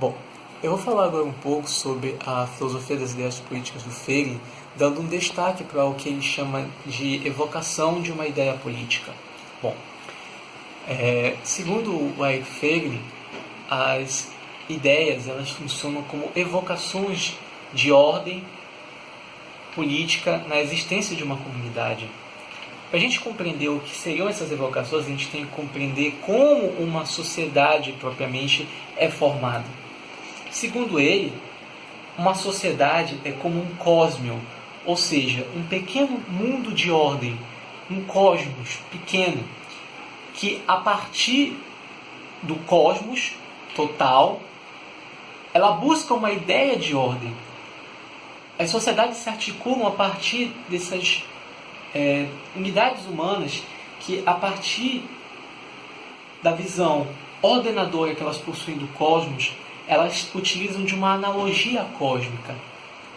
Bom, eu vou falar agora um pouco sobre a filosofia das ideias políticas do Frege, dando um destaque para o que ele chama de evocação de uma ideia política. Bom, segundo o Eric Frege, as ideias elas funcionam como evocações de ordem política na existência de uma comunidade. Para a gente compreender o que seriam essas evocações, a gente tem que compreender como uma sociedade propriamente é formada. Segundo ele, uma sociedade é como um cosmos, ou seja, um pequeno mundo de ordem, um cosmos pequeno, que a partir do cosmos total, ela busca uma ideia de ordem. As sociedades se articulam a partir dessas unidades humanas que, a partir da visão ordenadora que elas possuem do cosmos, elas utilizam de uma analogia cósmica,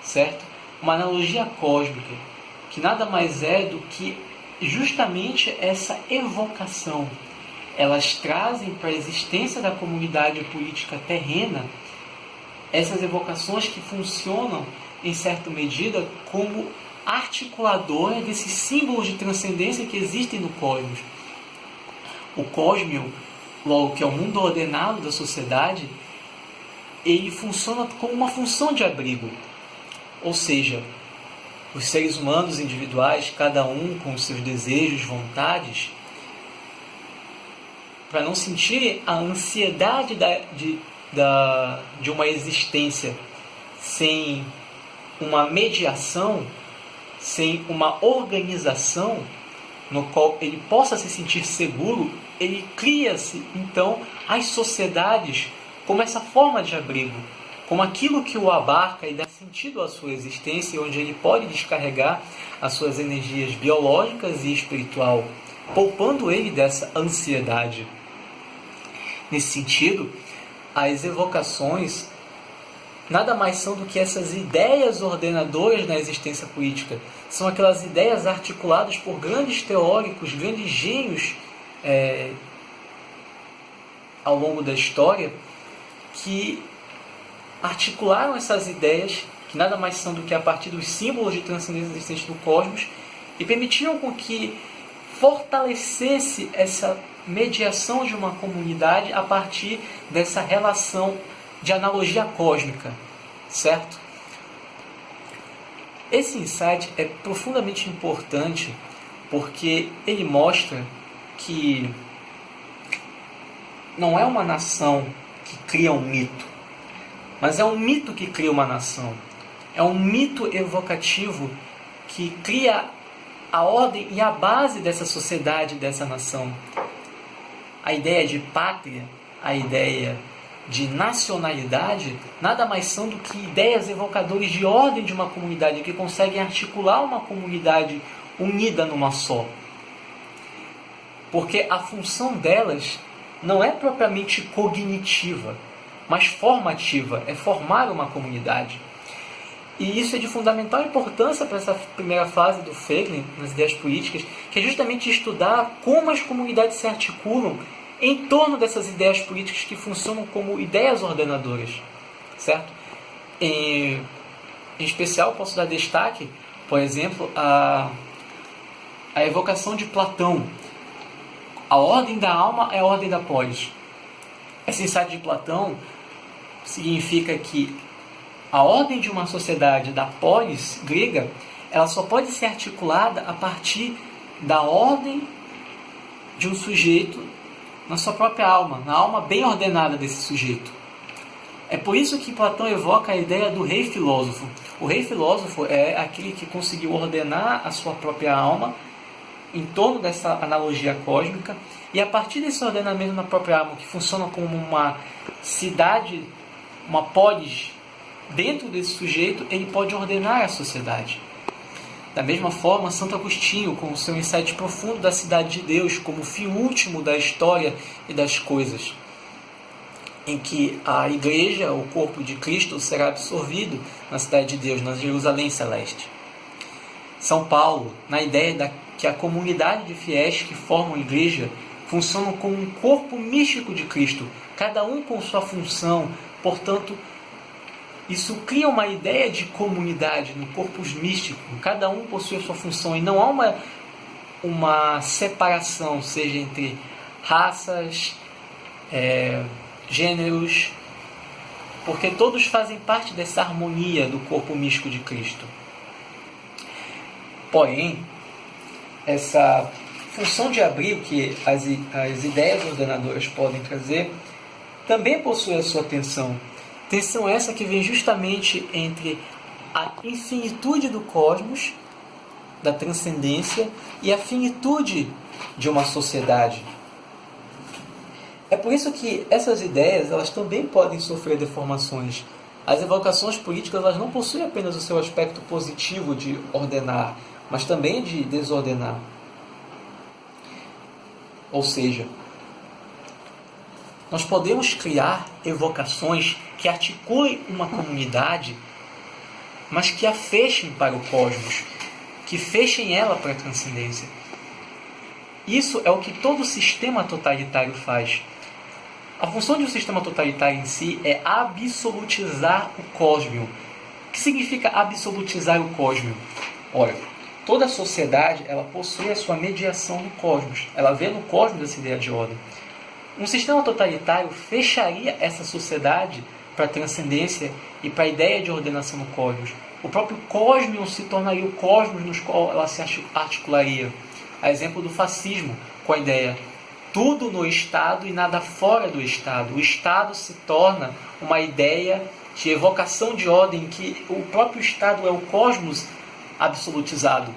certo? Uma analogia cósmica, que nada mais é do que justamente essa evocação. Elas trazem para a existência da comunidade política terrena essas evocações que funcionam, em certa medida, como articuladora desses símbolos de transcendência que existem no cosmos. O cosmos, logo que é o mundo ordenado da sociedade, ele funciona como uma função de abrigo. Ou seja, os seres humanos individuais, cada um com os seus desejos, vontades, para não sentirem a ansiedade de uma existência sem uma mediação, sem uma organização no qual ele possa se sentir seguro, ele cria-se, então, as sociedades como essa forma de abrigo, como aquilo que o abarca e dá sentido à sua existência, onde ele pode descarregar as suas energias biológicas e espiritual, poupando ele dessa ansiedade. Nesse sentido, as evocações nada mais são do que essas ideias ordenadoras na existência política. São aquelas ideias articuladas por grandes teóricos, grandes gênios ao longo da história, que articularam essas ideias, que nada mais são do que a partir dos símbolos de transcendência existentes no cosmos, e permitiram com que fortalecesse essa mediação de uma comunidade a partir dessa relação de analogia cósmica, certo? Esse insight é profundamente importante porque ele mostra que não é uma nação que cria um mito, mas é um mito que cria uma nação. É um mito evocativo que cria a ordem e a base dessa sociedade, dessa nação. A ideia de pátria, a ideia de nacionalidade, nada mais são do que ideias evocadoras de ordem de uma comunidade, que conseguem articular uma comunidade unida numa só. Porque a função delas não é propriamente cognitiva, mas formativa, é formar uma comunidade. E isso é de fundamental importância para essa primeira fase do Frege, nas ideias políticas, que é justamente estudar como as comunidades se articulam em torno dessas ideias políticas que funcionam como ideias ordenadoras, certo? Em especial, posso dar destaque, por exemplo, a evocação de Platão. A ordem da alma é a ordem da polis. Esse insight de Platão significa que a ordem de uma sociedade da polis grega, ela só pode ser articulada a partir da ordem de um sujeito na sua própria alma, na alma bem ordenada desse sujeito. É por isso que Platão evoca a ideia do rei filósofo. O rei filósofo é aquele que conseguiu ordenar a sua própria alma em torno dessa analogia cósmica, e a partir desse ordenamento na própria alma, que funciona como uma cidade, uma polis, dentro desse sujeito, ele pode ordenar a sociedade. Da mesma forma, Santo Agostinho, com o seu insight profundo da cidade de Deus como fim último da história e das coisas, em que a igreja, o corpo de Cristo, será absorvido na cidade de Deus, na Jerusalém Celeste. São Paulo, na ideia que a comunidade de fiéis que formam a igreja funcionam como um corpo místico de Cristo, cada um com sua função, Portanto, isso cria uma ideia de comunidade no corpus místico. Cada um possui a sua função e não há uma separação, seja entre raças, gêneros, porque todos fazem parte dessa harmonia do corpo místico de Cristo. Porém, essa função de abrigo que as ideias ordenadoras podem trazer também possui a sua tensão. Tensão essa que vem justamente entre a infinitude do cosmos, da transcendência, e a finitude de uma sociedade. É por isso que essas ideias elas também podem sofrer deformações. As evocações políticas elas não possuem apenas o seu aspecto positivo de ordenar, mas também de desordenar. Ou seja, nós podemos criar evocações que articulem uma comunidade, mas que a fechem para o cosmos, que fechem ela para a transcendência. Isso é o que todo sistema totalitário faz. A função de um sistema totalitário em si é absolutizar o cósmio. O que significa absolutizar o cósmio? Ora, toda sociedade ela possui a sua mediação no cosmos. Ela vê no cosmos essa ideia de ordem. Um sistema totalitário fecharia essa sociedade para a transcendência e para a ideia de ordenação no cosmos. O próprio cosmos se tornaria o cosmos nos qual ela se articularia. A exemplo do fascismo, com a ideia tudo no Estado e nada fora do Estado. O Estado se torna uma ideia de evocação de ordem em que o próprio Estado é o cosmos absolutizado.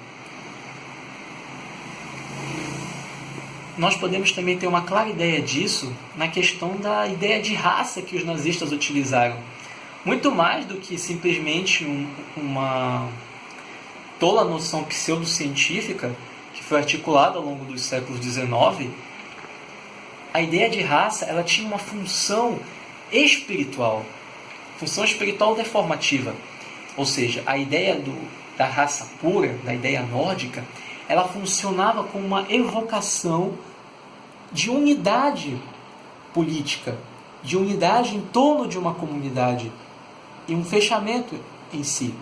Nós podemos também ter uma clara ideia disso na questão da ideia de raça que os nazistas utilizaram. Muito mais do que simplesmente uma tola noção pseudocientífica que foi articulada ao longo dos séculos XIX, a ideia de raça ela tinha uma função espiritual deformativa. Ou seja, a ideia da raça pura, da ideia nórdica, ela funcionava como uma evocação de unidade política, de unidade em torno de uma comunidade e um fechamento em si.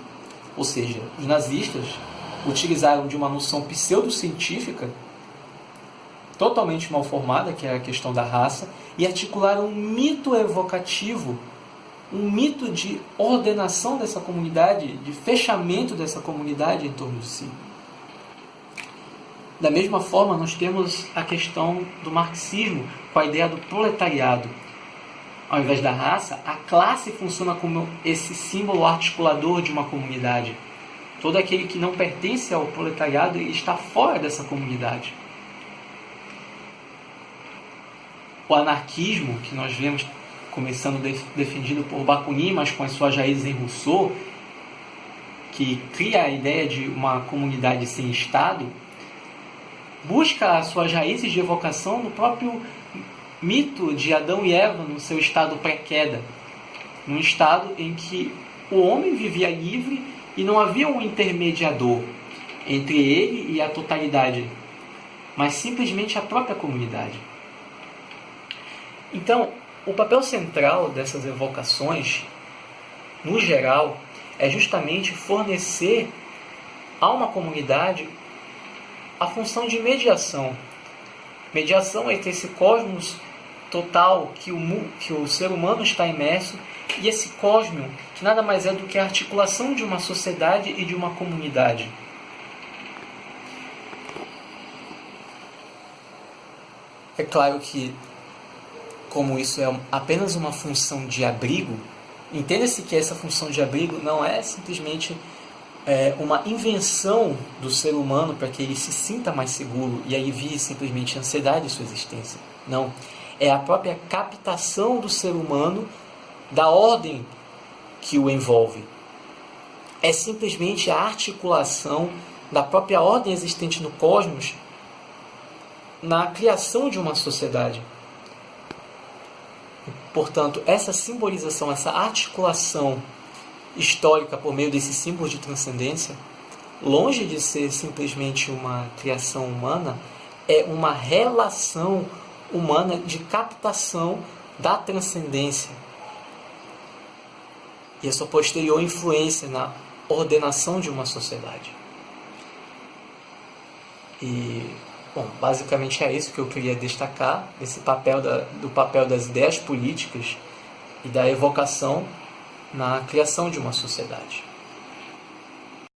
Ou seja, os nazistas utilizaram de uma noção pseudocientífica totalmente mal formada, que é a questão da raça, e articularam um mito evocativo, um mito de ordenação dessa comunidade, de fechamento dessa comunidade em torno de si. Da mesma forma, nós temos a questão do marxismo com a ideia do proletariado. Ao invés da raça, a classe funciona como esse símbolo articulador de uma comunidade. Todo aquele que não pertence ao proletariado está fora dessa comunidade. O anarquismo, que nós vemos começando defendido por Bakunin, mas com as suas raízes em Rousseau, que cria a ideia de uma comunidade sem Estado, busca as suas raízes de evocação no próprio mito de Adão e Eva no seu estado pré-queda, num estado em que o homem vivia livre e não havia um intermediador entre ele e a totalidade, mas simplesmente a própria comunidade. Então, o papel central dessas evocações, no geral, é justamente fornecer a uma comunidade a função de mediação. Mediação entre esse cosmos total que o ser humano está imerso e esse cosmos que nada mais é do que a articulação de uma sociedade e de uma comunidade. É claro que, como isso é apenas uma função de abrigo, entenda-se que essa função de abrigo não é simplesmente uma invenção do ser humano para que ele se sinta mais seguro e alivie simplesmente a ansiedade de sua existência. Não. É a própria captação do ser humano da ordem que o envolve. É simplesmente a articulação da própria ordem existente no cosmos na criação de uma sociedade. Portanto, essa simbolização, essa articulação histórica por meio desses símbolos de transcendência, longe de ser simplesmente uma criação humana, é uma relação humana de captação da transcendência. e a sua posterior influência na ordenação de uma sociedade. E, bom, basicamente é isso que eu queria destacar, esse papel do papel das ideias políticas e da evocação na criação de uma sociedade.